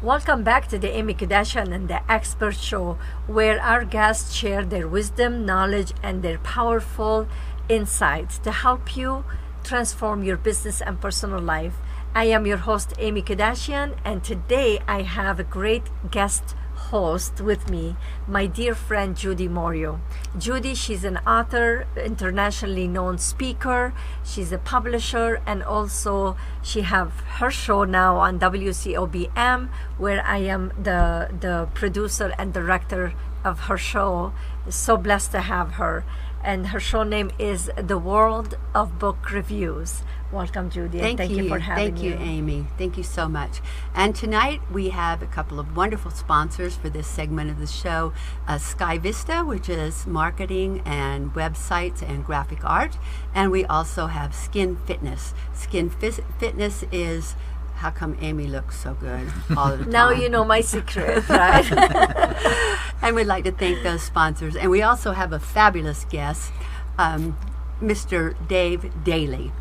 Welcome back to the Amy Kardashian and the Expert Show, where our guests share their wisdom, knowledge, and their powerful insights to help you transform your business and personal life. I am your host, Amy Kardashian, and today I have a great guest host with me, my dear friend Judy Morio. Judy, she's an author, internationally known speaker, she's a publisher, and also she have her show now on WCOBM, where I am the producer and director of her show. So blessed to have her. And her show name is The World of Book Reviews. Welcome, Judy. Thank you for having me. Thank you, Amy. Thank you so much. And tonight we have a couple of wonderful sponsors for this segment of the show. Sky Vista, which is marketing and websites and graphic art. And we also have Skin Fitness. Fitness is how come Amy looks so good all the time. Now you know my secret, right? And we'd like to thank those sponsors. And we also have a fabulous guest, Mr. Dave Daley.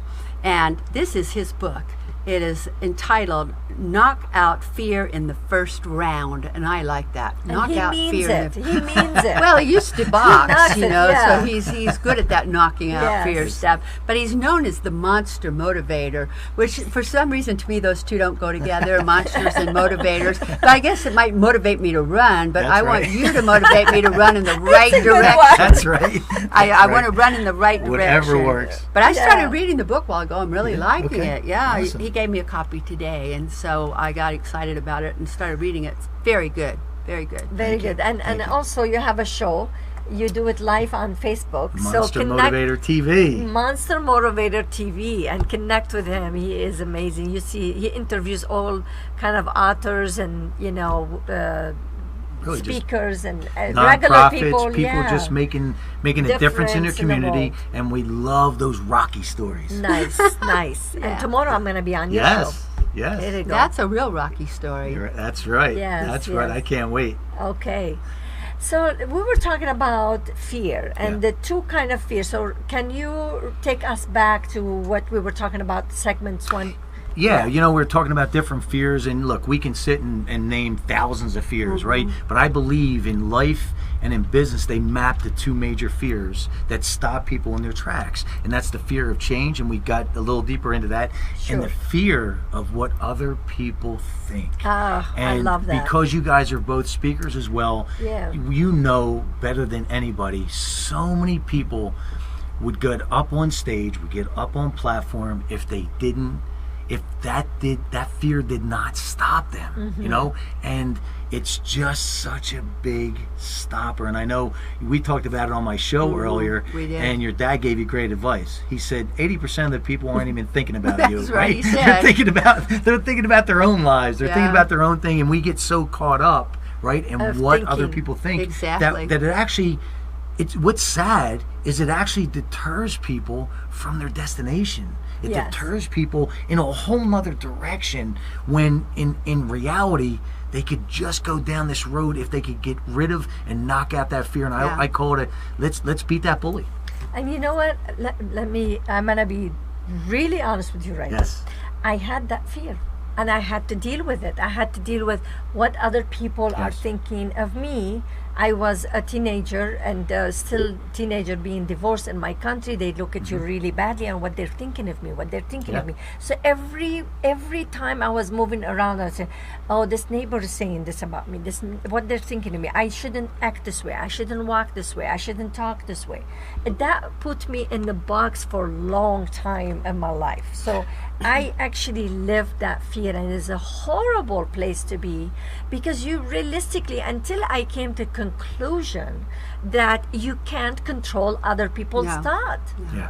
And this is his book. It is entitled Knock Out Fear in the First Round. And I like that. Knock out fear. He means it. Well, he used to box, yeah. So he's good at that knocking out Yes. fear stuff. But he's known as the monster motivator, which for some reason to me those two don't go together, monsters and motivators. But I guess it might motivate me to run, but I want you to motivate me to run in the right direction. That's right. I want to run in the right direction. Whatever works. But I started reading the book a while ago. I'm really liking Okay. it. Yeah, Awesome. he gave me a copy today, and so I got excited about it and started reading it. It's very good. Very good. Very good. And also you have a show. You do it live on Facebook. Monster Motivator TV. Monster Motivator TV, and connect with him. He is amazing. You see, he interviews all kind of authors and Really just speakers and regular nonprofits, people. just making a difference in their community, and we love those Rocky stories. Nice, nice. Yeah. And tomorrow I'm going to be on your show. Yes, yes. There you go. That's a real Rocky story. That's right. Yes, That's right. yes. I can't wait. Okay. So we were talking about fear and the two kind of fear. So can you take us back to what we were talking about segments one? Yeah, we're talking about different fears, and look, we can sit and name thousands of fears, right? But I believe in life and in business, they map the two major fears that stop people in their tracks, and that's the fear of change, and we got a little deeper into that, and the fear of what other people think. And I love that. Because you guys are both speakers as well, you know better than anybody, so many people would get up on stage, would get up on platform if that fear did not stop them, and it's just such a big stopper. And I know we talked about it on my show earlier, we did. And your dad gave you great advice. He said 80% of the people aren't even thinking about you. That's right, he said. They're thinking about their own lives. They're thinking about their own thing, and we get so caught up, right, in what other people think. Exactly. That it actually, what's sad is it actually deters people from their destination. It deters people in a whole nother direction, when in reality they could just go down this road if they could get rid of and knock out that fear. And I call it let's beat that bully. And you know what? I'm gonna be really honest with you right now. I had that fear, and I had to deal with it. I had to deal with what other people are thinking of me. I was a teenager, and still teenager, being divorced in my country. They look at you really badly and what they're thinking of me, So every time I was moving around, I said, oh, this neighbor is saying this about me, this what they're thinking of me. I shouldn't act this way. I shouldn't walk this way. I shouldn't talk this way. And that put me in the box for a long time in my life. So I actually lived that fear, and it's a horrible place to be, because you realistically, until I came to conclusion that you can't control other people's thought.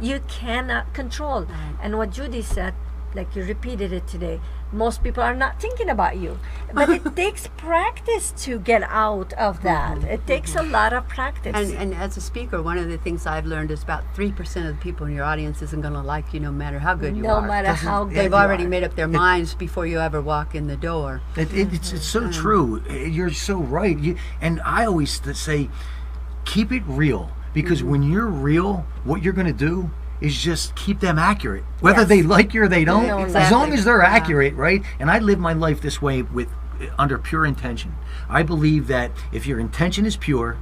You cannot control. And what Judy said, like you repeated it today, most people are not thinking about you. But it takes practice to get out of that. It takes a lot of practice. And as a speaker, one of the things I've learned is about 3% of the people in your audience isn't going to like you no matter how good you are. No matter how good They've you already are. made up their minds before you ever walk in the door. It's so true. You're so right. And I always say, keep it real, because when you're real, what you're going to do is just keep them accurate, whether they like you or they don't. No, As long as they're accurate, right? And I live my life this way with under pure intention. I believe that if your intention is pure,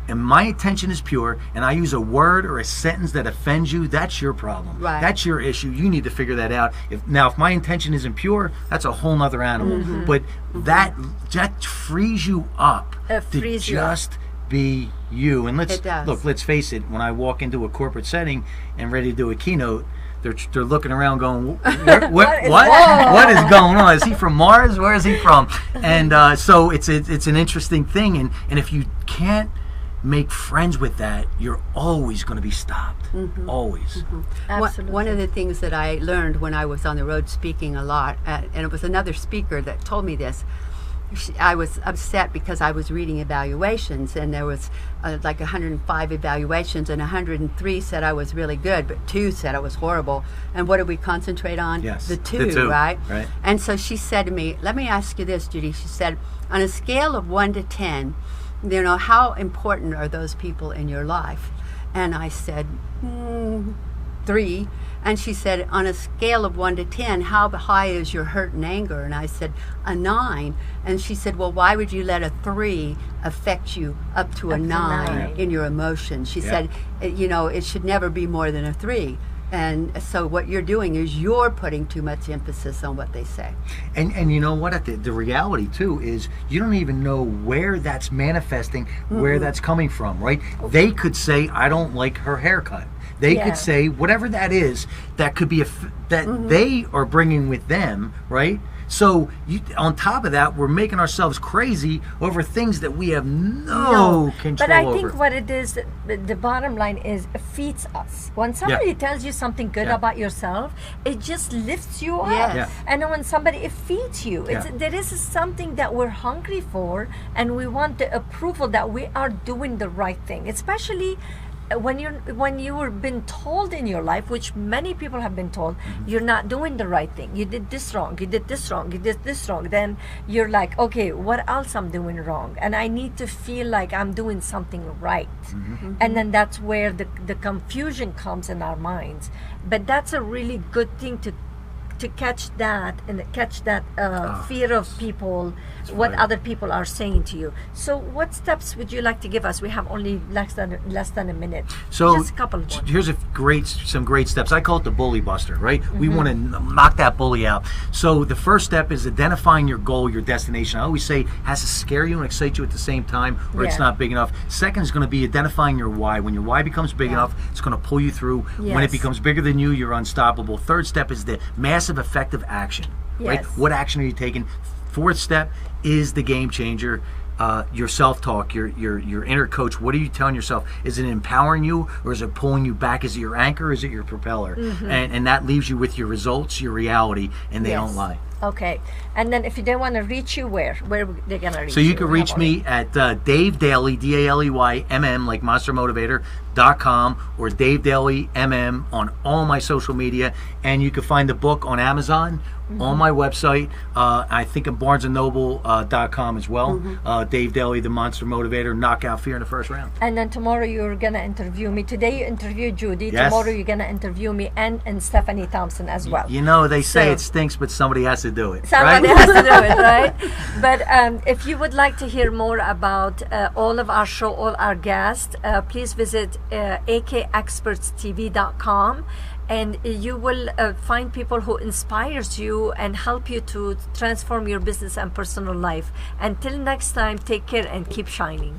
and my intention is pure, and I use a word or a sentence that offends you, that's your problem. Right. That's your issue. You need to figure that out. If my intention isn't pure, that's a whole nother animal. But that frees you up to just be you. And let's face it, when I walk into a corporate setting and ready to do a keynote, they're looking around going, what is going on? Is he from Mars? Where is he from? And so it's an interesting thing. And if you can't make friends with that, you're always going to be stopped. Always. Absolutely. One of the things that I learned when I was on the road speaking a lot, and it was another speaker that told me this. I was upset because I was reading evaluations, and there was like 105 evaluations, and 103 said I was really good, but 2 said I was horrible. And what did we concentrate on? Yes, the two, right? And so she said to me, let me ask you this, Judy. She said, on a scale of 1 to 10, how important are those people in your life? And I said, 3. And she said, on a scale of 1 to 10, how high is your hurt and anger? And I said, a 9. And she said, well, why would you let a 3 affect you up to a 9 in your emotions? She said, it should never be more than a 3. And so what you're doing is you're putting too much emphasis on what they say. And you know what? The reality, too, is you don't even know where that's manifesting, where that's coming from, right? They could say, I don't like her haircut. They could say whatever that is, that could be that they are bringing with them, right? So on top of that, we're making ourselves crazy over things that we have no control over. But I think what it is, the bottom line is, it feeds us. When somebody tells you something good about yourself, it just lifts you up. Yes. And when somebody, it feeds you. There is something that we're hungry for, and we want the approval that we are doing the right thing, especially when you're been told in your life, which many people have been told, you're not doing the right thing. You did this wrong. You did this wrong. You did this wrong. Then you're like, okay, what else I'm doing wrong? And I need to feel like I'm doing something right. And then that's where the confusion comes in our minds. But that's a really good thing to catch that and catch that fear of people, what other people are saying to you. So what steps would you like to give us? We have only less than a minute. So just a couple of ones. Here's some great steps. I call it the bully buster, right? We want to knock that bully out. So the first step is identifying your goal, your destination. I always say it has to scare you and excite you at the same time, or it's not big enough. Second is going to be identifying your why. When your why becomes big enough, it's going to pull you through. When it becomes bigger than you, you're unstoppable. Third step is the massive effective action, right? What action are you taking? Fourth step is the game changer. Your self-talk, your inner coach. What are you telling yourself? Is it empowering you, or is it pulling you back? Is it your anchor, or is it your propeller? And that leaves you with your results, your reality, and they don't lie. Okay. And then if they want to reach you, where they're going to reach you? So you can reach me at Dave Daley, DALEYMM, like monstermotivator.com, or Dave Daley MM on all my social media. And you can find the book on Amazon, on my website. I think at BarnesandNoble.com as well. Dave Daley, the Monster Motivator, Knockout Fear in the First Round. And then tomorrow you're going to interview me. Today you interviewed Judy. Tomorrow you're going to interview me and Stephanie Thompson as well. You know, they say it stinks, but somebody has to do it. Somebody has to do it, right? But if you would like to hear more about all of our show, all our guests, please visit akexpertstv.com. And you will find people who inspires you and help you to transform your business and personal life. Until next time, take care and keep shining.